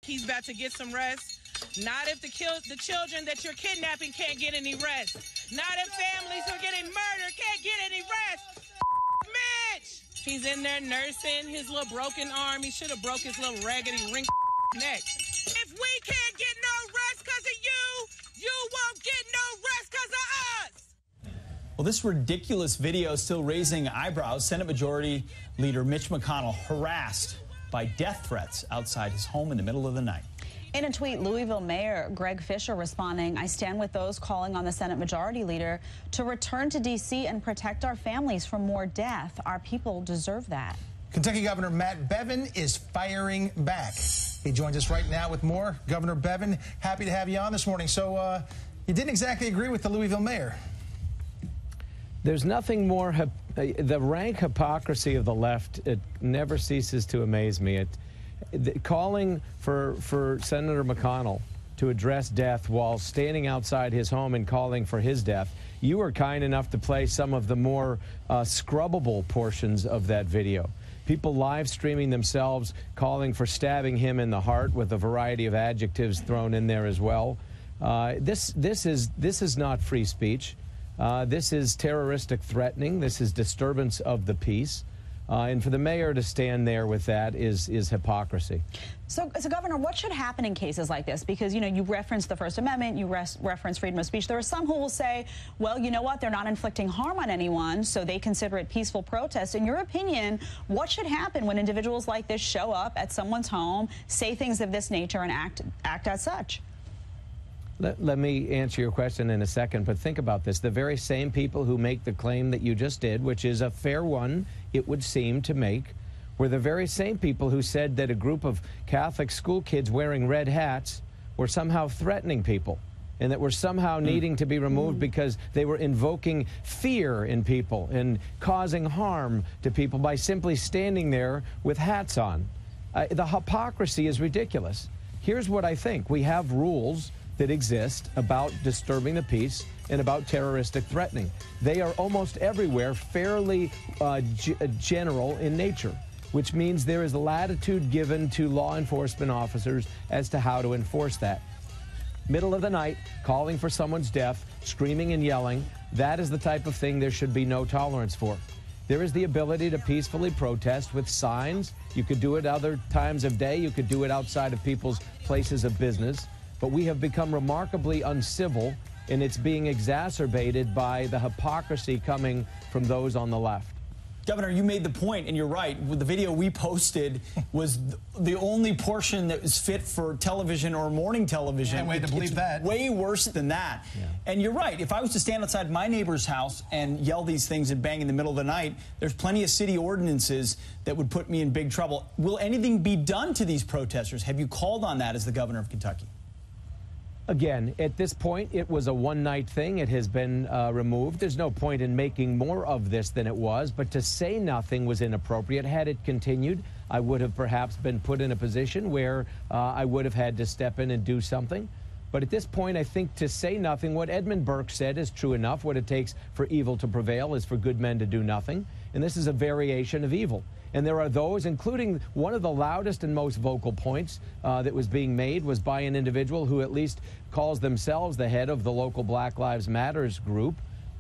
He's about to get some rest. Not if the children that you're kidnapping can't get any rest. Not if families who are getting murdered can't get any rest. Mitch! He's in there nursing his little broken arm. He should have broke his little raggedy neck. If we can't get no rest because of you, you won't get no rest because of us. Well, this ridiculous video is still raising eyebrows. Senate Majority Leader Mitch McConnell harassed by death threats outside his home in the middle of the night. In a tweet, Louisville Mayor Greg Fisher responding, "I stand with those calling on the Senate Majority Leader to return to D.C. and protect our families from more death. Our people deserve that." Kentucky Governor Matt Bevin is firing back. He joins us right now with more. Governor Bevin, happy to have you on this morning. So you didn't exactly agree with the Louisville mayor. There's nothing more, the rank hypocrisy of the left, it never ceases to amaze me. Calling for Senator McConnell to address death while standing outside his home and calling for his death. You were kind enough to play some of the more scrubbable portions of that video. People live streaming themselves, calling for stabbing him in the heart with a variety of adjectives thrown in there as well. This is not free speech. This is terroristic threatening. This is disturbance of the peace. And for the mayor to stand there with that is hypocrisy. So, Governor, what should happen in cases like this? Because, you know, you referenced the First Amendment, you reference freedom of speech. There are some who will say, well, you know what, they're not inflicting harm on anyone, so they consider it peaceful protest. In your opinion, what should happen when individuals like this show up at someone's home, say things of this nature, and act as such? Let me answer your question in a second, but think about this. The very same people who make the claim that you just did, which is a fair one, it would seem to make, were the very same people who said that a group of Catholic school kids wearing red hats were somehow threatening people and that were somehow needing to be removed because they were invoking fear in people and causing harm to people by simply standing there with hats on. The hypocrisy is ridiculous. Here's what I think. We have rules that exist about disturbing the peace and about terroristic threatening. They are almost everywhere fairly general in nature, which means there is latitude given to law enforcement officers as to how to enforce that. Middle of the night, calling for someone's death, screaming and yelling, that is the type of thing there should be no tolerance for. There is the ability to peacefully protest with signs. You could do it other times of day. You could do it outside of people's places of business. But we have become remarkably uncivil, and it's being exacerbated by the hypocrisy coming from those on the left. Governor, you made the point, and you're right. The video we posted was the only portion that was fit for television or morning television. Yeah, way to believe that. Way worse than that. Yeah. And you're right. If I was to stand outside my neighbor's house and yell these things and bang in the middle of the night, there's plenty of city ordinances that would put me in big trouble. Will anything be done to these protesters? Have you called on that as the governor of Kentucky? Again, at this point, it was a one-night thing. It has been removed. There's no point in making more of this than it was, but to say nothing was inappropriate. Had it continued, I would have perhaps been put in a position where I would have had to step in and do something. But at this point, I think to say nothing, what Edmund Burke said is true enough. What it takes for evil to prevail is for good men to do nothing. And this is a variation of evil. And there are those, including one of the loudest and most vocal points that was being made was by an individual who at least calls themselves the head of the local Black Lives Matters group.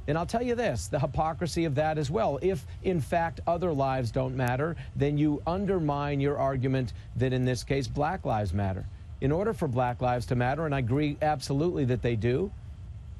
And I'll tell you this, the hypocrisy of that as well. If, in fact, other lives don't matter, then you undermine your argument that, in this case, Black Lives Matter. In order for Black lives to matter, and I agree absolutely that they do,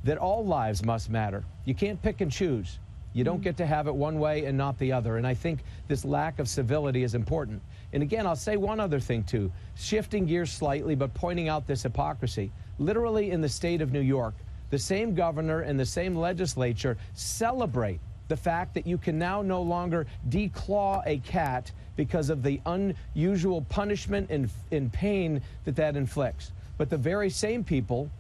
that all lives must matter. You can't pick and choose. You don't get to have it one way and not the other. And I think this lack of civility is important. And again, I'll say one other thing, too. Shifting gears slightly, but pointing out this hypocrisy. Literally in the state of New York, the same governor and the same legislature celebrate the fact that you can now no longer declaw a cat because of the unusual punishment and pain that inflicts. But the very same people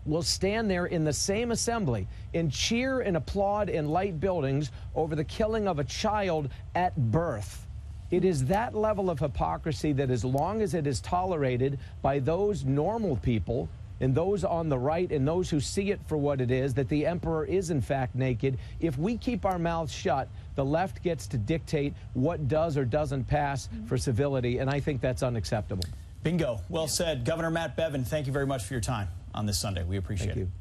will stand there in the same assembly and cheer and applaud in light buildings over the killing of a child at birth. It is that level of hypocrisy that, as long as it is tolerated by those normal people and those on the right and those who see it for what it is, that the emperor is in fact naked, if we keep our mouths shut, the left gets to dictate what does or doesn't pass for civility, and I think that's unacceptable. Bingo. Well said. Governor Matt Bevin, thank you very much for your time on this Sunday. We appreciate it. Thank you.